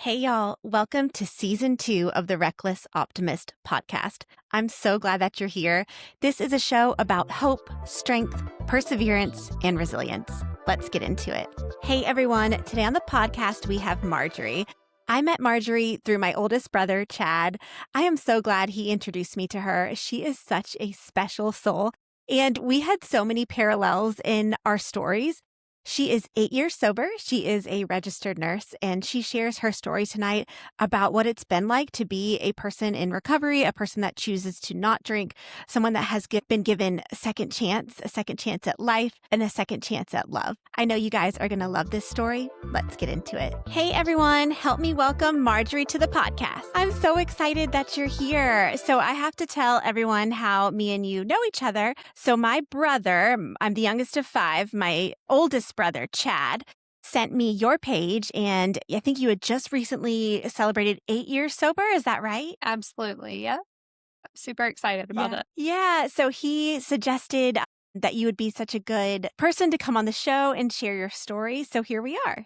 Hey, y'all. Welcome to season 2 of the Reckless Optimist podcast. I'm so glad that you're here. This is a show about hope, strength, perseverance, and resilience. Let's get into it. Hey, everyone. Today on the podcast, we have Marjorie. I met Marjorie through my oldest brother, Chad. I am so glad he introduced me to her. She is such a special soul, and we had so many parallels in our stories. She is 8 years sober. She is a registered nurse, and she shares her story tonight about what it's been like to be a person in recovery, a person that chooses to not drink, someone that has been given a second chance at life, and a second chance at love. I know you guys are going to love this story. Let's get into it. Hey, everyone. Help me welcome Marjorie to the podcast. I'm so excited that you're here. So I have to tell everyone how me and you know each other. So my brother, I'm the youngest of 5, my oldest brother, Chad, sent me your page, and I think you had just recently celebrated 8 years sober. Is that right? Absolutely. Yeah. Super excited about it. Yeah. So he suggested that you would be such a good person to come on the show and share your story. So here we are.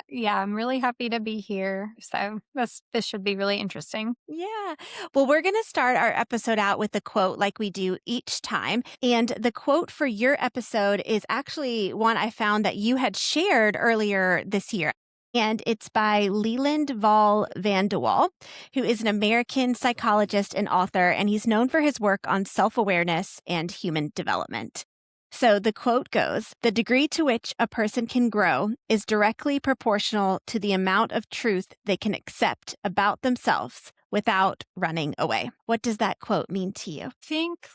Yeah, I'm really happy to be here. So this should be really interesting. Yeah. Well, we're going to start our episode out with a quote like we do each time. And the quote for your episode is actually one I found that you had shared earlier this year. And it's by Leland Val Van de Waal, who is an American psychologist and author, and he's known for his work on self-awareness and human development. So the quote goes, "The degree to which a person can grow is directly proportional to the amount of truth they can accept about themselves without running away." What does that quote mean to you? I think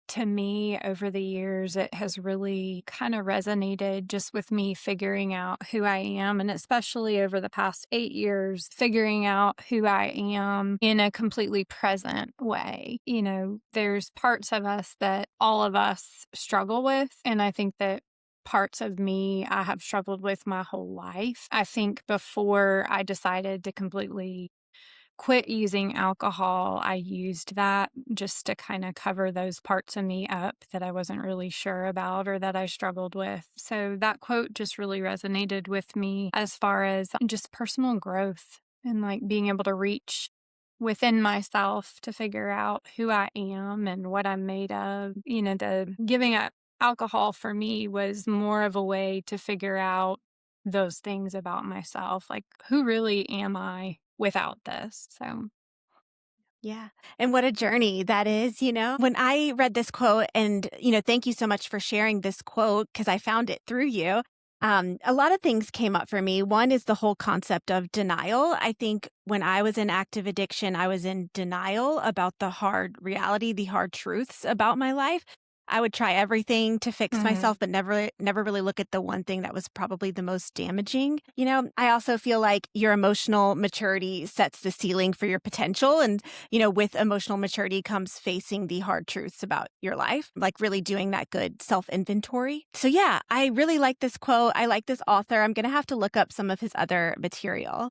to me over the years, it has really kind of resonated just with me figuring out who I am. And especially over the past 8 years, figuring out who I am in a completely present way. There's parts of us that all of us struggle with. And I think that parts of me I have struggled with my whole life. I think before I decided to completely quit using alcohol, I used that just to kind of cover those parts of me up that I wasn't really sure about or that I struggled with. So that quote just really resonated with me as far as just personal growth and being able to reach within myself to figure out who I am and what I'm made of. The giving up alcohol for me was more of a way to figure out those things about myself, like who really am I without this. So Yeah. And what a journey that is, When I read this quote, and, thank you so much for sharing this quote because I found it through you. A lot of things came up for me. One is the whole concept of denial. I think when I was in active addiction, I was in denial about the hard reality, the hard truths about my life. I would try everything to fix mhm. myself, but never really look at the one thing that was probably the most damaging. I also feel like your emotional maturity sets the ceiling for your potential. And, with emotional maturity comes facing the hard truths about your life, like really doing that good self inventory. So, yeah, I really like this quote. I like this author. I'm going to have to look up some of his other material.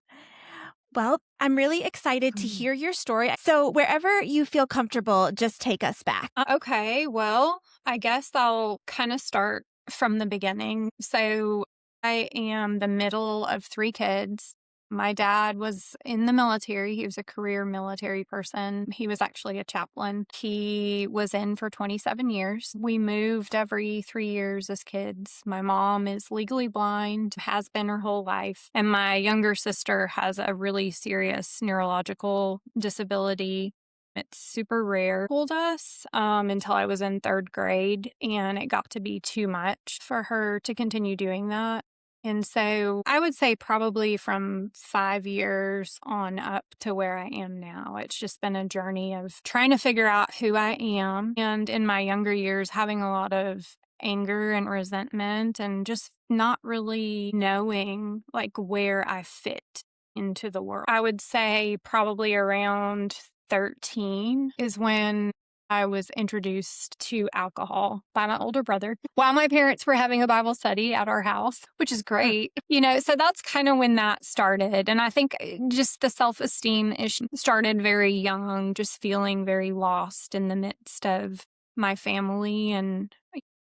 Well, I'm really excited to Mhm. hear your story. So, wherever you feel comfortable, just take us back. Okay, well, I guess I'll kind of start from the beginning. So I am the middle of 3 kids. My dad was in the military. He was a career military person. He was actually a chaplain. He was in for 27 years. We moved every 3 years as kids. My mom is legally blind, has been her whole life. And my younger sister has a really serious neurological disability. It's super rare. Told us until I was in 3rd grade, and it got to be too much for her to continue doing that. And so I would say probably from 5 years on up to where I am now, it's just been a journey of trying to figure out who I am. And in my younger years, having a lot of anger and resentment and just not really knowing where I fit into the world. I would say probably around 13 is when I was introduced to alcohol by my older brother while my parents were having a Bible study at our house, which is great. So that's kind of when that started. And I think just the self-esteem issue started very young, just feeling very lost in the midst of my family and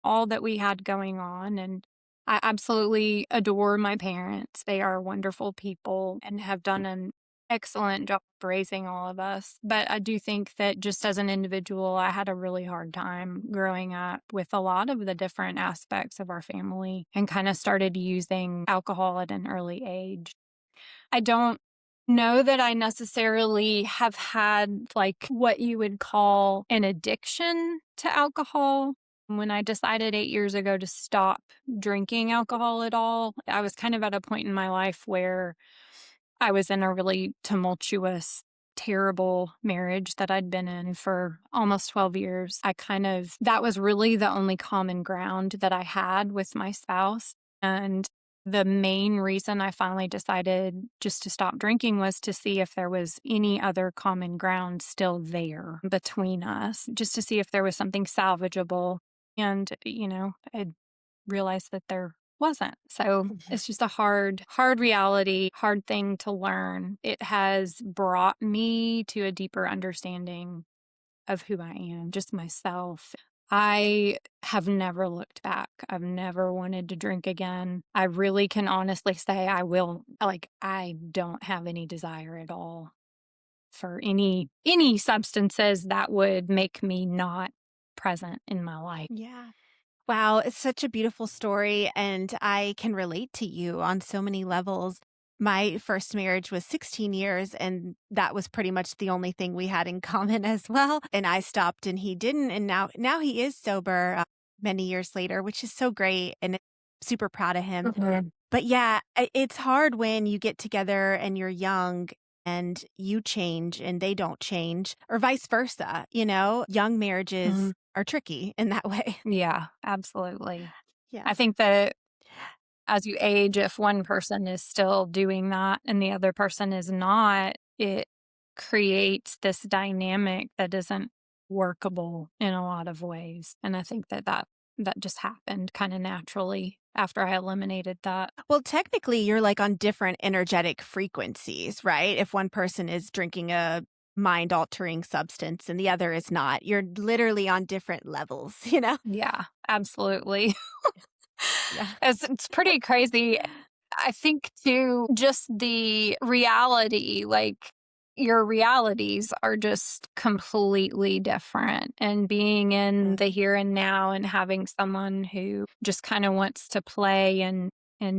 all that we had going on. And I absolutely adore my parents. They are wonderful people and have done an excellent job raising all of us. But I do think that just as an individual, I had a really hard time growing up with a lot of the different aspects of our family and kind of started using alcohol at an early age. I don't know that I necessarily have had like what you would call an addiction to alcohol. When I decided 8 years ago to stop drinking alcohol at all, I was kind of at a point in my life where I was in a really tumultuous, terrible marriage that I'd been in for almost 12 years. That was really the only common ground that I had with my spouse. And the main reason I finally decided just to stop drinking was to see if there was any other common ground still there between us, just to see if there was something salvageable. And, I realized that there wasn't. So it's just a hard reality, hard thing to learn. It has brought me to a deeper understanding of who I am, just myself. I have never looked back. I've never wanted to drink again. I really can honestly say I don't have any desire at all for any substances that would make me not present in my life. Yeah. Wow, it's such a beautiful story, and I can relate to you on so many levels. My first marriage was 16 years, and that was pretty much the only thing we had in common as well. And I stopped and he didn't, and now he is sober many years later, which is so great, and I'm super proud of him. Mhm. But yeah, it's hard when you get together and you're young and you change and they don't change, or vice versa. Young marriages Mhm. are tricky in that way. Yeah, absolutely. Yeah. I think that as you age, if one person is still doing that and the other person is not, it creates this dynamic that isn't workable in a lot of ways. And I think that just happened kind of naturally after I eliminated that. Well, technically, you're like on different energetic frequencies, right? If one person is drinking a mind altering substance and the other is not, you're literally on different levels, you know? Yeah, absolutely. Yeah. It's pretty crazy. I think too, just the reality, like your realities are just completely different. And being in Uh, the here and now and having someone who just kind of wants to play and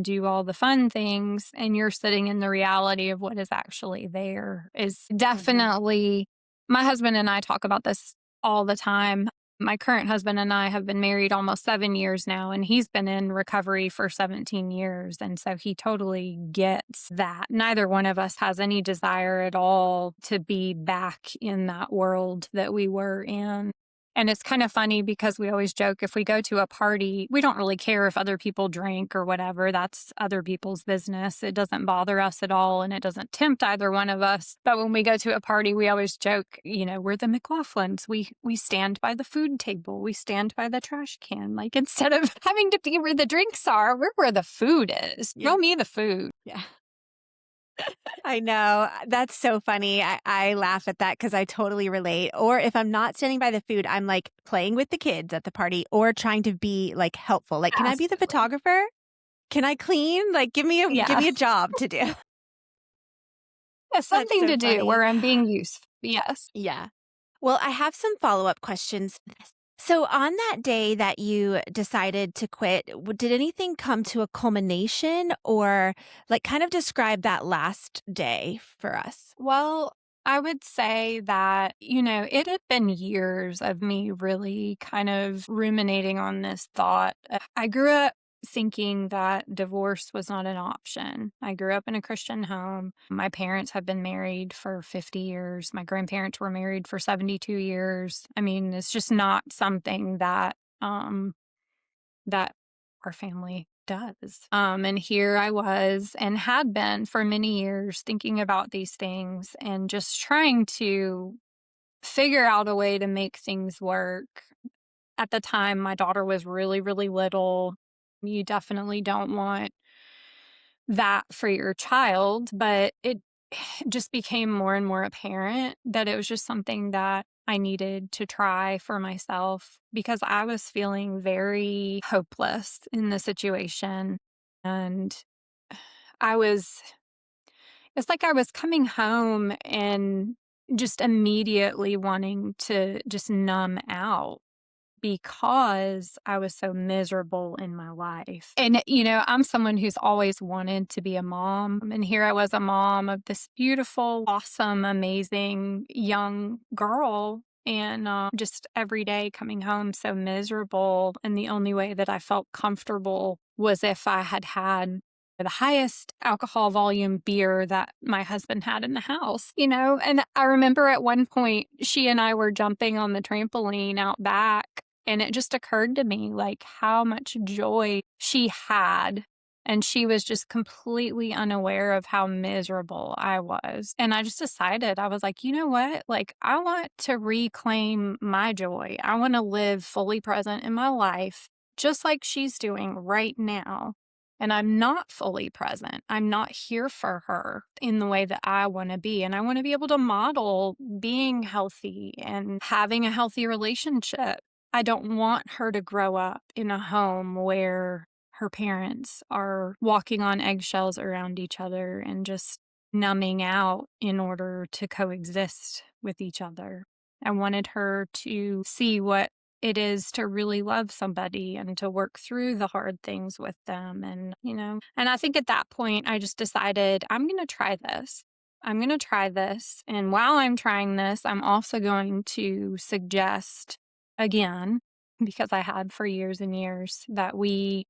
do all the fun things, and you're sitting in the reality of what is actually there is mhm. definitely. My husband and I talk about this all the time. My current husband and I have been married almost 7 years now, and he's been in recovery for 17 years. And so he totally gets that. Neither one of us has any desire at all to be back in that world that we were in. And it's kind of funny because we always joke if we go to a party, we don't really care if other people drink or whatever. That's other people's business. It doesn't bother us at all and it doesn't tempt either one of us. But when we go to a party, we always joke, we're the McLaughlins. We stand by the food table. We stand by the trash can. Like instead of having to be where the drinks are, we're where the food is. Yeah. Throw me the food. Yeah. I know. That's so funny. I laugh at that because I totally relate. Or if I'm not standing by the food, I'm like playing with the kids at the party or trying to be like helpful. Like, can I be the Absolutely. photographer? Can I clean? Like, give Yeah. me a job to do. It's That's something so to do funny. where I'm being useful. Yes. Yeah. Well, I have some follow-up questions. So, on that day that you decided to quit, did anything come to a culmination or like kind of describe that last day for us? Well, I would say that, it had been years of me really kind of ruminating on this thought. I grew up thinking that divorce was not an option. I grew up in a Christian home. My parents have been married for 50 years. My grandparents were married for 72 years. I mean, it's just not something that our family does. And here I was and had been for many years thinking about these things and just trying to figure out a way to make things work. At the time, my daughter was really, really little. You definitely don't want that for your child, but it just became more and more apparent that it was just something that I needed to try for myself because I was feeling very hopeless in the situation. And I was It's like I was coming home and just immediately wanting to just numb out because I was so miserable in my life. And, I'm someone who's always wanted to be a mom. And here I was, a mom of this beautiful, awesome, amazing young girl. And just every day coming home so miserable. And the only way that I felt comfortable was if I had had the highest alcohol volume beer that my husband had in the house. And I remember at one point, she and I were jumping on the trampoline out back. And it just occurred to me, like, how much joy she had. And she was just completely unaware of how miserable I was. And I just decided, I was like, you know what? Like, I want to reclaim my joy. I want to live fully present in my life, just like she's doing right now. And I'm not fully present. I'm not here for her in the way that I want to be. And I want to be able to model being healthy and having a healthy relationship. I don't want her to grow up in a home where her parents are walking on eggshells around each other and just numbing out in order to coexist with each other. I wanted her to see what it is to really love somebody and to work through the hard things with them. And I think at that point, I just decided I'm going to try this. I'm going to try this. And while I'm trying this, I'm also going to suggest again, because I had for years and years, that we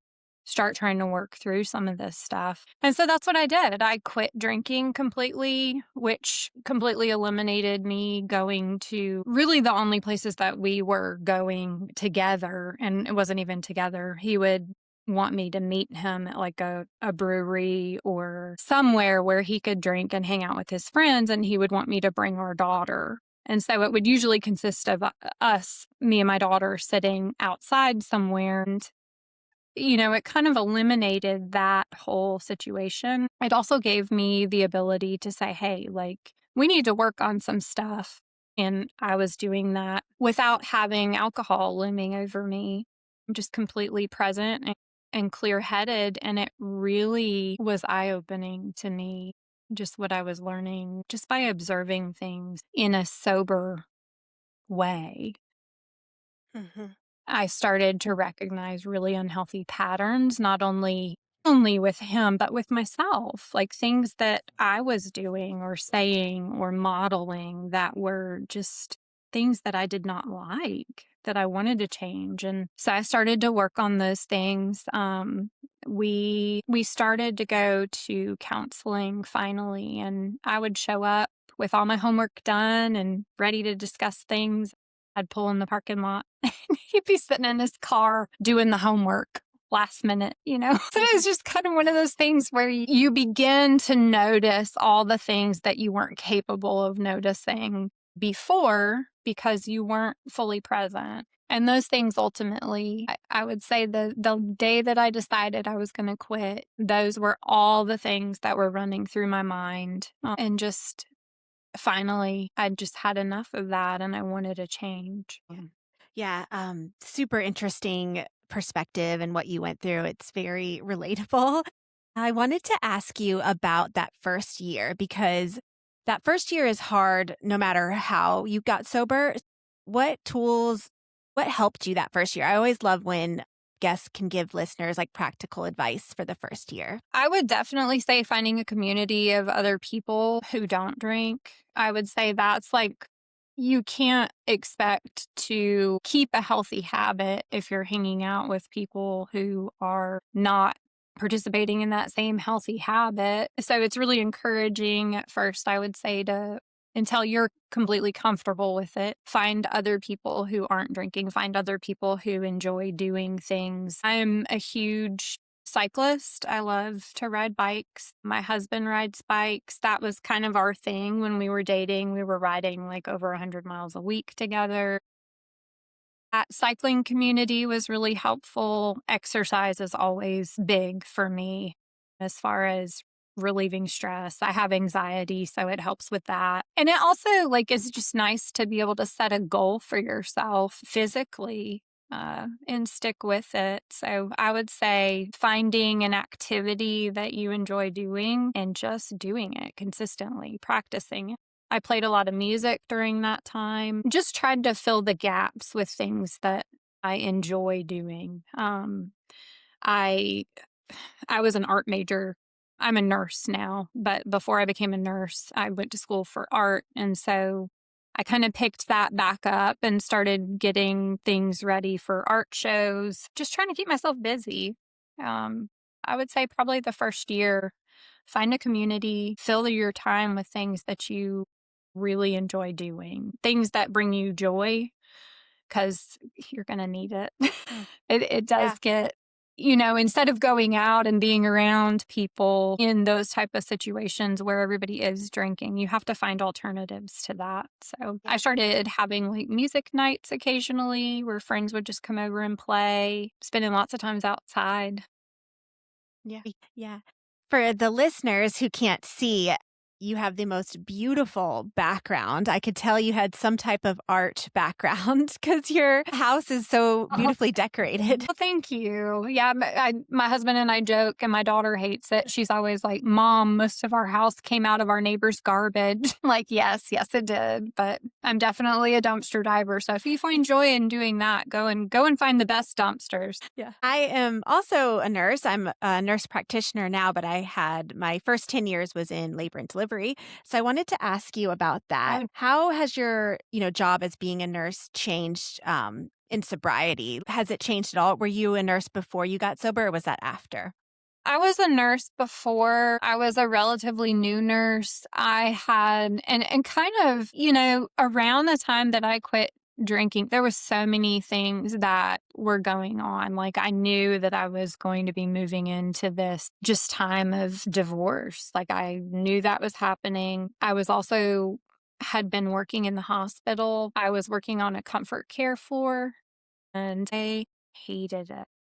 start trying to work through some of this stuff. And so that's what I did. I quit drinking completely, which completely eliminated me going to really the only places that we were going together. And it wasn't even together. He would want me to meet him at like a brewery or somewhere where he could drink and hang out with his friends. And he would want me to bring our daughter. And so it would usually consist of us, me and my daughter, sitting outside somewhere. And it kind of eliminated that whole situation. It also gave me the ability to say, hey, like, we need to work on some stuff. And I was doing that without having alcohol looming over me. I'm just completely present and clear headed. And it really was eye opening to me, just what I was learning just by observing things in a sober way. Mhm. I started to recognize really unhealthy patterns, not only with him, but with myself, like things that I was doing or saying or modeling that were just things that I did not like, that I wanted to change. And so I started to work on those things. We started to go to counseling finally, and I would show up with all my homework done and ready to discuss things. I'd pull in the parking lot and he'd be sitting in his car doing the homework last minute. So it was just kind of one of those things where you begin to notice all the things that you weren't capable of noticing before because you weren't fully present. And those things ultimately, I would say the day that I decided I was going to quit, those were all the things that were running through my mind. And just finally, I just had enough of that and I wanted a change. Yeah, super interesting perspective and what you went through. It's very relatable. I wanted to ask you about that first year because that first year is hard no matter how you got sober. What helped you that first year? I always love when guests can give listeners like practical advice for the first year. I would definitely say finding a community of other people who don't drink. I would say that's like, you can't expect to keep a healthy habit if you're hanging out with people who are not participating in that same healthy habit. So it's really encouraging at first, I would say, to until you're completely comfortable with it, find other people who aren't drinking, find other people who enjoy doing things. I'm a huge cyclist. I love to ride bikes. My husband rides bikes. That was kind of our thing when we were dating. We were riding like over 100 miles a week together. That cycling community was really helpful. Exercise is always big for me as far as relieving stress. I have anxiety, so it helps with that. And it also like is just nice to be able to set a goal for yourself physically. and stick with it. So I would say finding an activity that you enjoy doing and just doing it consistently, practicing it. I played a lot of music during that time, just tried to fill the gaps with things that I enjoy doing. I I was an art major. I'm a nurse now, but before I became a nurse, I went to school for art. And so I kind of picked that back up and started getting things ready for art shows, just trying to keep myself busy. Um, I would say probably the first year, find a community, fill your time with things that you really enjoy doing, things that bring you joy, because you're going to need it. Mm. It does Yeah. get, instead of going out and being around people in those type of situations where everybody is drinking, you have to find alternatives to that. So I Yeah. started having like music nights occasionally where friends would just come over and play, spending lots of times outside. Yeah. Yeah. For the listeners who can't see, you have the most beautiful background. I could tell you had some type of art background because your house is so beautifully decorated. Well, thank you. Yeah, my husband and I joke, and my daughter hates it. She's always like, "Mom, most of our house came out of our neighbor's garbage." Like, yes, it did. But I'm definitely a dumpster diver. So if you find joy in doing that, go and find the best dumpsters. Yeah. I am also a nurse. I'm a nurse practitioner now, but I had my first 10 years was in labor and delivery. So I wanted to ask you about that. Oh, How has your, job as being a nurse changed in sobriety? Has it changed at all? Were you a nurse before you got sober or was that after? I was a nurse before. I was a relatively new nurse. I had and kind of, around the time that I quit drinking, there was so many things that were going on. Like I knew that I was going to be moving into this just time of divorce. Like I knew that was happening. I was also had been working in the hospital. I was working on a comfort care floor and I hated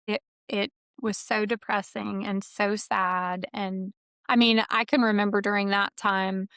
it. It was so depressing and so sad. And I mean, I can remember during that time,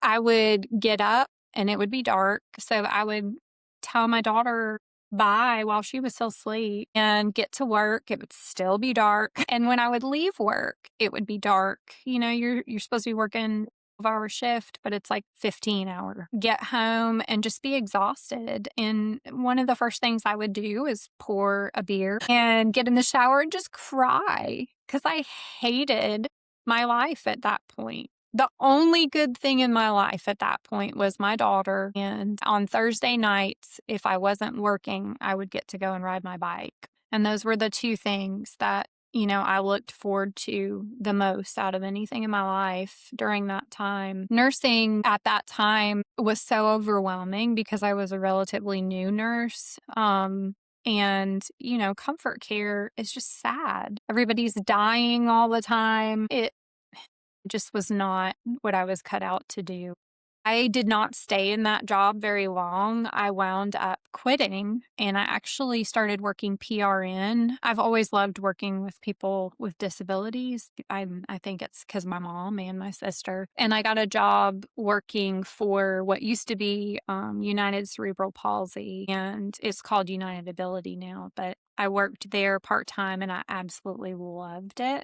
I would get up and it would be dark. So I would tell my daughter bye while she was still asleep and get to work. It would still be dark. And when I would leave work, it would be dark. You're supposed to be working 12-hour shift, but it's like 15-hour. Get home and just be exhausted. And one of the first things I would do is pour a beer and get in the shower and just cry because I hated my life at that point. The only good thing in my life at that point was my daughter. And on Thursday nights, if I wasn't working, I would get to go and ride my bike. And those were the two things that, I looked forward to the most out of anything in my life during that time. Nursing at that time was so overwhelming because I was a relatively new nurse. And, comfort care is just sad. Everybody's dying all the time. It just was not what I was cut out to do. I did not stay in that job very long. I wound up quitting and I actually started working PRN. I've always loved working with people with disabilities. I think it's because my mom and my sister. And I got a job working for what used to be United Cerebral Palsy, and it's called United Ability now. But I worked there part time and I absolutely loved it.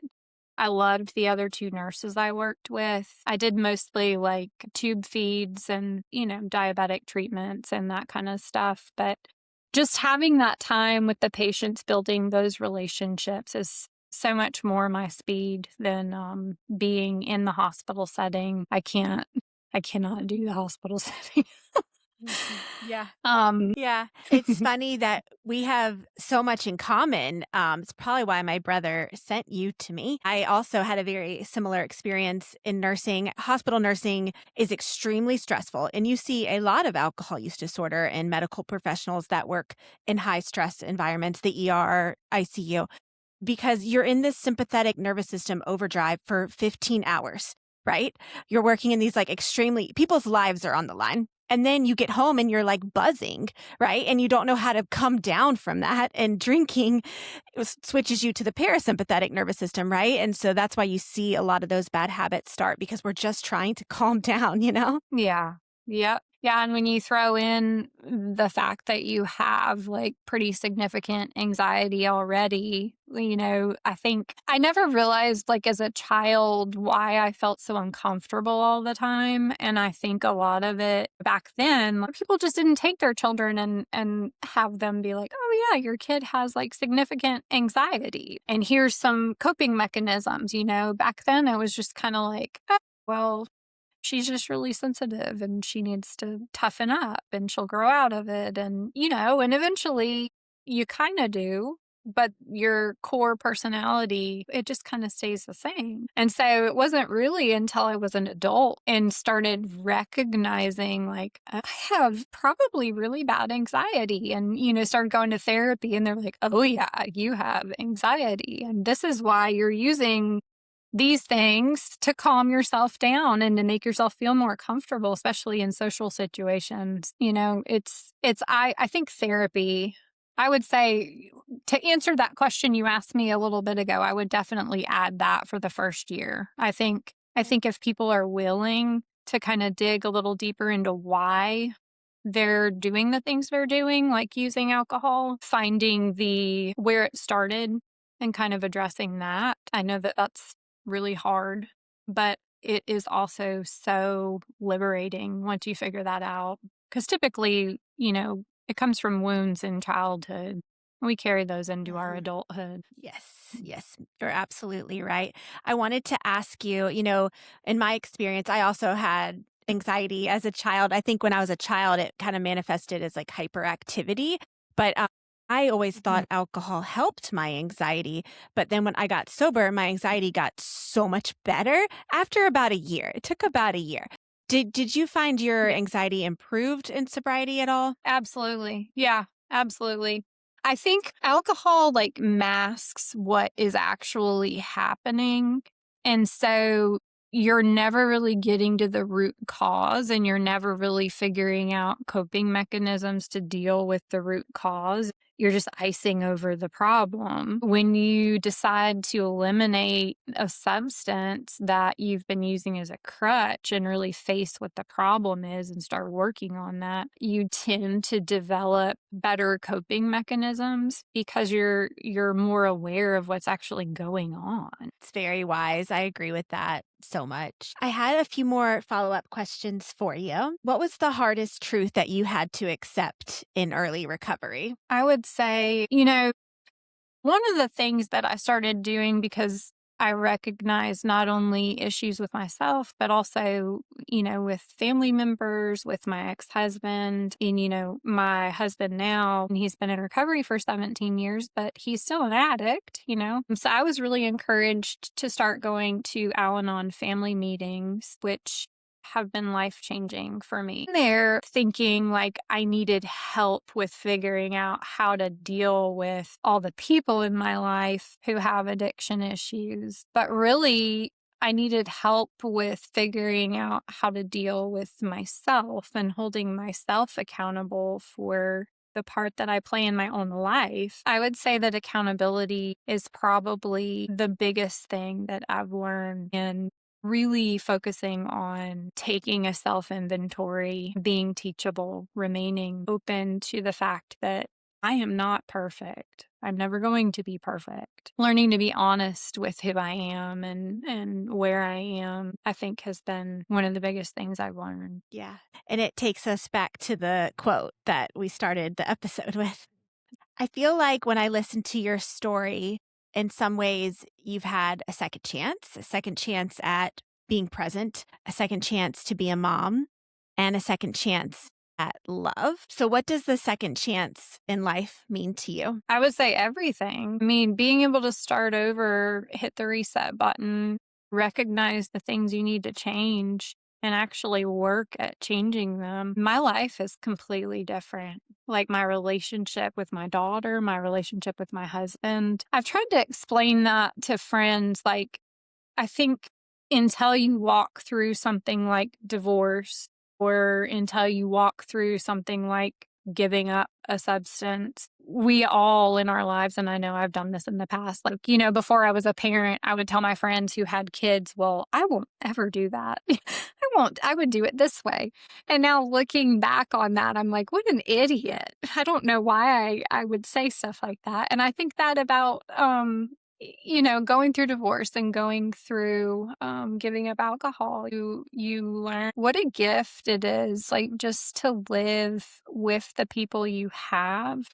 I loved the other two nurses I worked with. I did mostly like tube feeds and, diabetic treatments and that kind of stuff. But just having that time with the patients, building those relationships is so much more my speed than being in the hospital setting. I cannot do the hospital setting. Mhm. Yeah. um, Yeah, it's funny that we have so much in common. It's probably why my brother sent you to me. I also had a very similar experience in nursing. Hospital nursing is extremely stressful, and you see a lot of alcohol use disorder in medical professionals that work in high stress environments, the ER, ICU, because you're in this sympathetic nervous system overdrive for 15 hours, right? You're working in these like extremely, people's lives are on the line. And then you get home and you're like buzzing, right? And you don't know how to come down from that. And drinking switches you to the parasympathetic nervous system, right? And so that's why you see a lot of those bad habits start because we're just trying to calm down, you know? yeah. Yep. Yeah, and when you throw in the fact that you have like pretty significant anxiety already, I think I never realized like as a child why I felt so uncomfortable all the time. And I think a lot of it back then, like, people just didn't take their children and have them be like, oh yeah, your kid has like significant anxiety. And here's some coping mechanisms, Back then it was just kind of like, oh, well, she's just really sensitive and she needs to toughen up and she'll grow out of it. And eventually you kind of do, but your core personality, it just kind of stays the same. And so it wasn't really until I was an adult and started recognizing, like, I have probably really bad anxiety and, started going to therapy and they're like, oh, yeah, you have anxiety. And this is why you're using these things to calm yourself down and to make yourself feel more comfortable, especially in social situations. I think therapy, I would say, to answer that question you asked me a little bit ago, I would definitely add that for the first year. I think if people are willing to kind of dig a little deeper into why they're doing the things they're doing, like using alcohol, finding the where it started and kind of addressing that. I know that that's really hard, but it is also so liberating once you figure that out. Because typically, it comes from wounds in childhood. We carry those into our adulthood. Yes, you're absolutely right. I wanted to ask you, in my experience, I also had anxiety as a child. I think when I was a child, it kind of manifested as like hyperactivity, but I always thought alcohol helped my anxiety. But then when I got sober, my anxiety got so much better after about a year. It took about a year. Did you find your anxiety improved in sobriety at all? Absolutely. Yeah, absolutely. I think alcohol like masks what is actually happening. And so you're never really getting to the root cause and you're never really figuring out coping mechanisms to deal with the root cause. You're just icing over the problem. When you decide to eliminate a substance that you've been using as a crutch and really face what the problem is and start working on that, you tend to develop better coping mechanisms because you're more aware of what's actually going on. It's very wise. I agree with that so much. I had a few more follow-up questions for you. What was the hardest truth that you had to accept in early recovery? I would say, one of the things that I started doing because I recognize not only issues with myself, but also, with family members, with my ex-husband, and, my husband now, and he's been in recovery for 17 years, but he's still an addict. So I was really encouraged to start going to Al-Anon family meetings, which have been life changing for me. They're thinking like I needed help with figuring out how to deal with all the people in my life who have addiction issues. But really, I needed help with figuring out how to deal with myself and holding myself accountable for the part that I play in my own life. I would say that accountability is probably the biggest thing that I've learned in really focusing on taking a self inventory, being teachable, remaining open to the fact that I am not perfect. I'm never going to be perfect. Learning to be honest with who I am and where I am, I think has been one of the biggest things I've learned. Yeah. And it takes us back to the quote that we started the episode with. I feel like when I listen to your story, in some ways, you've had a second chance at being present, a second chance to be a mom, and a second chance at love. So, what does the second chance in life mean to you? I would say everything. I mean, being able to start over, hit the reset button, recognize the things you need to change, and actually work at changing them. My life is completely different. Like my relationship with my daughter, my relationship with my husband. I've tried to explain that to friends. Like, I think until you walk through something like divorce or until you walk through something like giving up a substance, we all in our lives, and I know I've done this in the past, like, before I was a parent, I would tell my friends who had kids, well, I won't ever do that. I I would do it this way. And now looking back on that, I'm like, what an idiot. I don't know why I would say stuff like that. And I think that about, going through divorce and going through giving up alcohol, you learn what a gift it is, like just to live with the people you have.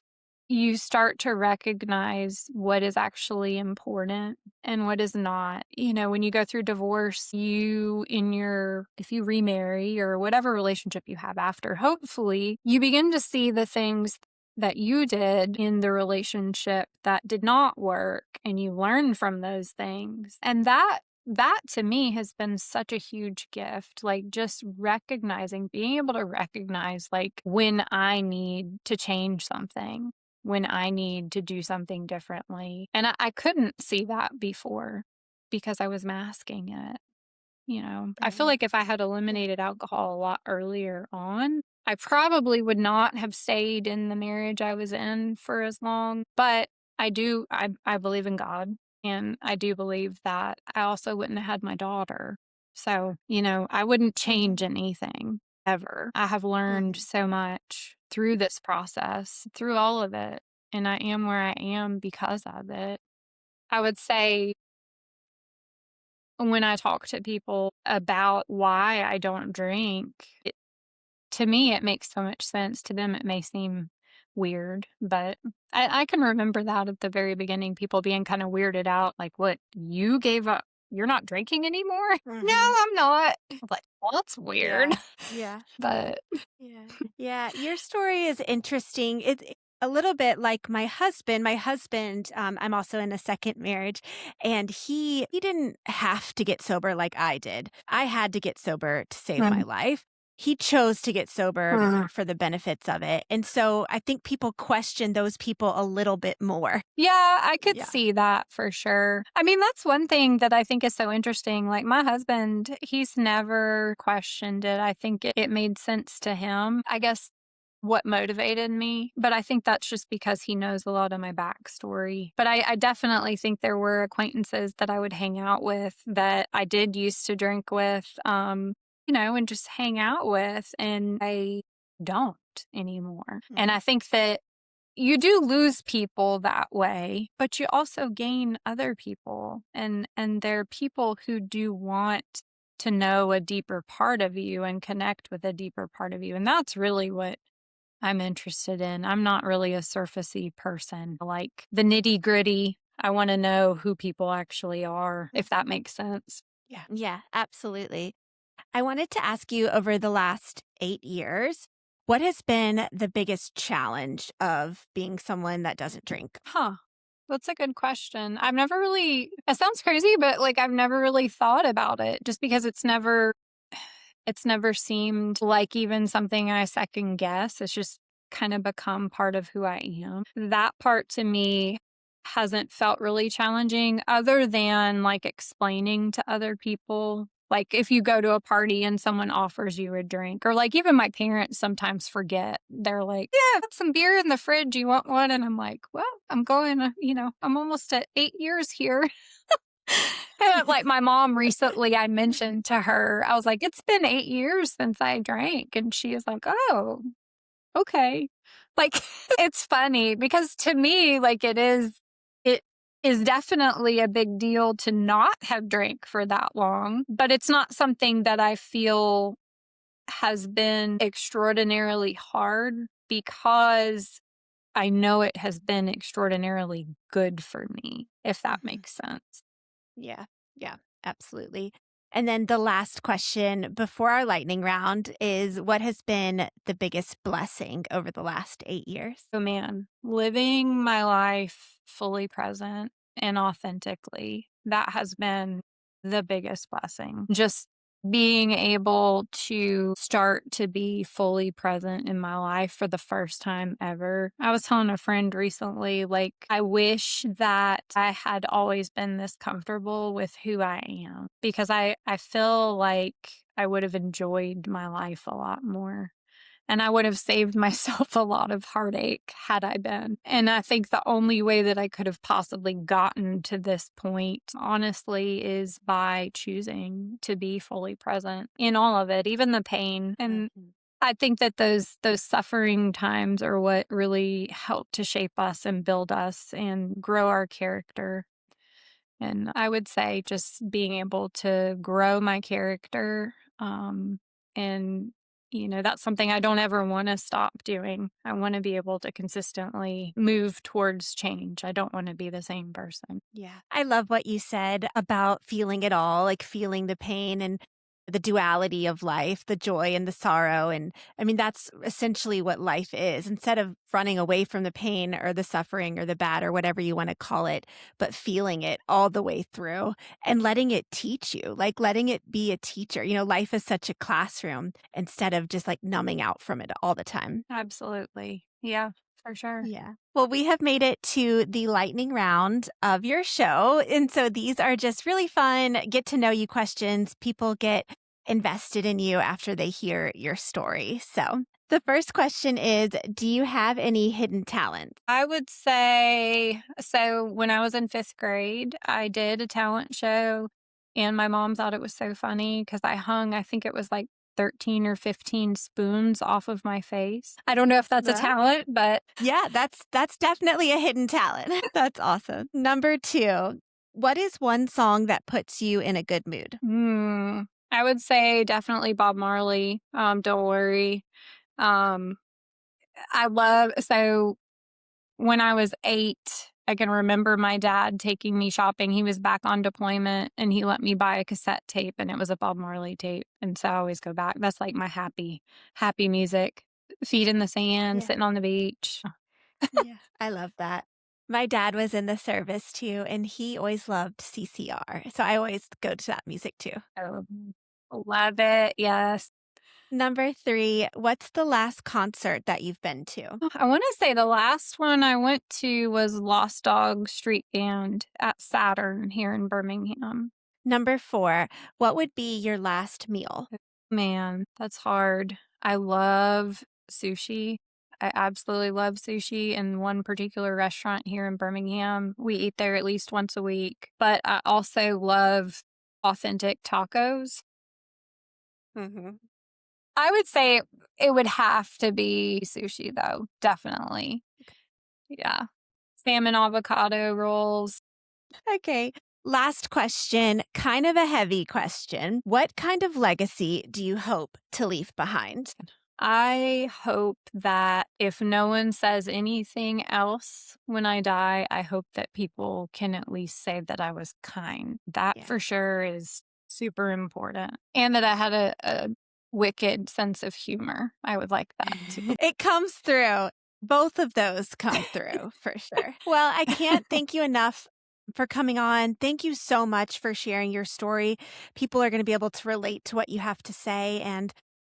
You start to recognize what is actually important and what is not. When you go through divorce, if you remarry or whatever relationship you have after, hopefully you begin to see the things that you did in the relationship that did not work, and you learn from those things. And that to me has been such a huge gift, like just being able to recognize like when I need to change something, when I need to do something differently. And I couldn't see that before because I was masking it. I feel Right. like if I had eliminated alcohol a lot earlier on, I probably would not have stayed in the marriage I was in for as long. But I believe in God. And I do believe that I also wouldn't have had my daughter. So, I wouldn't change anything ever. I have learned Mhm. so much through this process, through all of it. And I am where I am because of it. I would say when I talk to people about why I don't drink, to me, it makes so much sense. To them, it may seem weird, but I can remember that at the very beginning, people being kind of weirded out, like, what, you gave up? You're not drinking anymore? No, Mhm. I'm not. Like, well, that's weird. Yeah. Yeah. But Yeah. Yeah. Your story is interesting. It's a little bit like my husband. I'm also in a second marriage, and he didn't have to get sober like I did. I had to get sober to save my Mm, life. He chose to get sober mm. for the benefits of it. And so I think people question those people a little bit more. Yeah, I could Yeah. see that for sure. I mean, that's one thing that I think is so interesting. Like my husband, he's never questioned it. I think it made sense to him. I guess what motivated me, but I think that's just because he knows a lot of my backstory. But I definitely think there were acquaintances that I would hang out with that I did used to drink with, and just hang out with, and I don't anymore. And Mhm. I think that you do lose people that way, but you also gain other people, and they're people who do want to know a deeper part of you and connect with a deeper part of you. And that's really what I'm interested in. I'm not really a surfacey person. Like the nitty-gritty, I want to know who people actually are, if that makes sense. Yeah. Yeah, absolutely. I wanted to ask you, over the last 8 years, what has been the biggest challenge of being someone that doesn't drink? Huh. That's a good question. I've never really, it sounds crazy, but like I've never really thought about it just because it's never seemed like even something I second guess. It's just kind of become part of who I am. That part to me hasn't felt really challenging other than like explaining to other people. Like if you go to a party and someone offers you a drink, or like even my parents sometimes forget. They're like, yeah, I've got some beer in the fridge. You want one? And I'm like, well, I'm going to, I'm almost at 8 years here. And like my mom recently, I mentioned to her, I was like, it's been 8 years since I drank. And she is like, oh, okay. Like, it's funny because to me, like, it is definitely a big deal to not have drank for that long, but it's not something that I feel has been extraordinarily hard because I know it has been extraordinarily good for me, if that Mhm. makes sense. Yeah. Yeah, absolutely. And then the last question before our lightning round is, what has been the biggest blessing over the last 8 years? Oh man, living my life fully present and authentically, that has been the biggest blessing. Just being able to start to be fully present in my life for the first time ever. I was telling a friend recently, like, I wish that I had always been this comfortable with who I am because I feel like I would have enjoyed my life a lot more. And I would have saved myself a lot of heartache had I been. And I think the only way that I could have possibly gotten to this point, honestly, is by choosing to be fully present in all of it, even the pain. And Mhm. I think that those suffering times are what really help to shape us and build us and grow our character. And I would say just being able to grow my character, and that's something I don't ever want to stop doing. I want to be able to consistently move towards change. I don't want to be the same person. Yeah. I love what you said about feeling it all, like feeling the pain and the duality of life, the joy and the sorrow. And I mean, that's essentially what life is. Instead of running away from the pain or the suffering or the bad or whatever you want to call it, but feeling it all the way through and letting it teach you, like letting it be a teacher. Life is such a classroom instead of just like numbing out from it all the time. Absolutely. Yeah, for sure. Yeah. Well, we have made it to the lightning round of your show. And so these are just really fun, get to know you questions. People get invested in you after they hear your story. So the first question is, do you have any hidden talent? I would say so when I was in 5th grade, I did a talent show, and my mom thought it was so funny because I think it was like 13 or 15 spoons off of my face. I don't know if that's a Well, talent, but yeah, that's definitely a hidden talent. That's awesome. Number two, what is one song that puts you in a good mood? I would say definitely Bob Marley, Don't Worry. Um, I love so when I was 8, I can remember my dad taking me shopping. He was back on deployment, and he let me buy a cassette tape, and it was a Bob Marley tape, and so I always go back. That's like my happy music. Feet in the sand, Yeah. sitting on the beach. Yeah, I love that. My dad was in the service too, and he always loved CCR. So I always go to that music too. Oh, love it, yes. Number three, what's the last concert that you've been to? I wanna say the last one I went to was Lost Dog Street Band at Saturn here in Birmingham. Number four, what would be your last meal? Man, that's hard. I love sushi. I absolutely love sushi in one particular restaurant here in Birmingham. We eat there at least once a week, but I also love authentic tacos. Hmm. I would say it would have to be sushi, though. Definitely. Yeah. Salmon avocado rolls. Okay. Last question, kind of a heavy question. What kind of legacy do you hope to leave behind? I hope that if no one says anything else when I die, I hope that people can at least say that I was kind. That Yeah. for sure is super important. And that I had a wicked sense of humor. I would like that too. It comes through. Both of those come through for sure. Well, I can't thank you enough for coming on. Thank you so much for sharing your story. People are going to be able to relate to what you have to say. And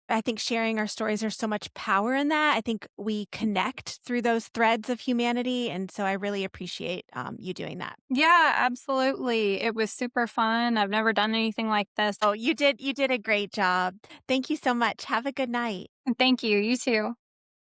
I think sharing our stories, there's so much power in that. I think we connect through those threads of humanity. And so I really appreciate you doing that. Yeah, absolutely. It was super fun. I've never done anything like this. Oh, you did a great job. Thank you so much. Have a good night. Thank you. You too.